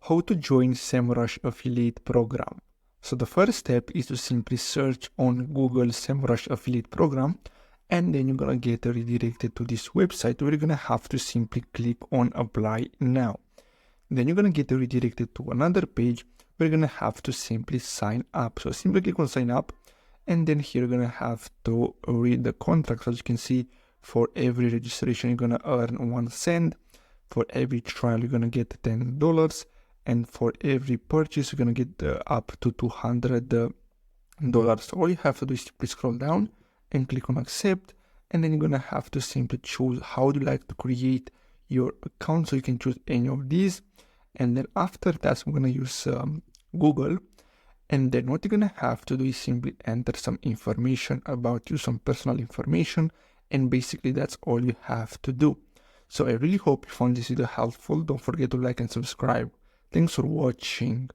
How to join Semrush affiliate program. So the first step is to simply search on Google Semrush affiliate program, and then you're gonna get redirected to this website where you're gonna have to simply click on apply now. Then you're gonna get redirected to another page where you're gonna have to simply sign up. So simply click on sign up, and then here you're gonna have to read the contract. As you can see, for every registration you're gonna earn 1 cent. For every trial you're gonna get $10, and for every purchase you're gonna get up to $200. So all you have to do is simply scroll down and click on accept, and then you're gonna have to simply choose how do you like to create your account. So you can choose any of these, and then after that I'm gonna use Google, and then what you're gonna have to do is simply enter some information about you, some personal information, and basically that's all you have to do. So I really hope you found this video helpful. Don't forget to like and subscribe. Thanks for watching.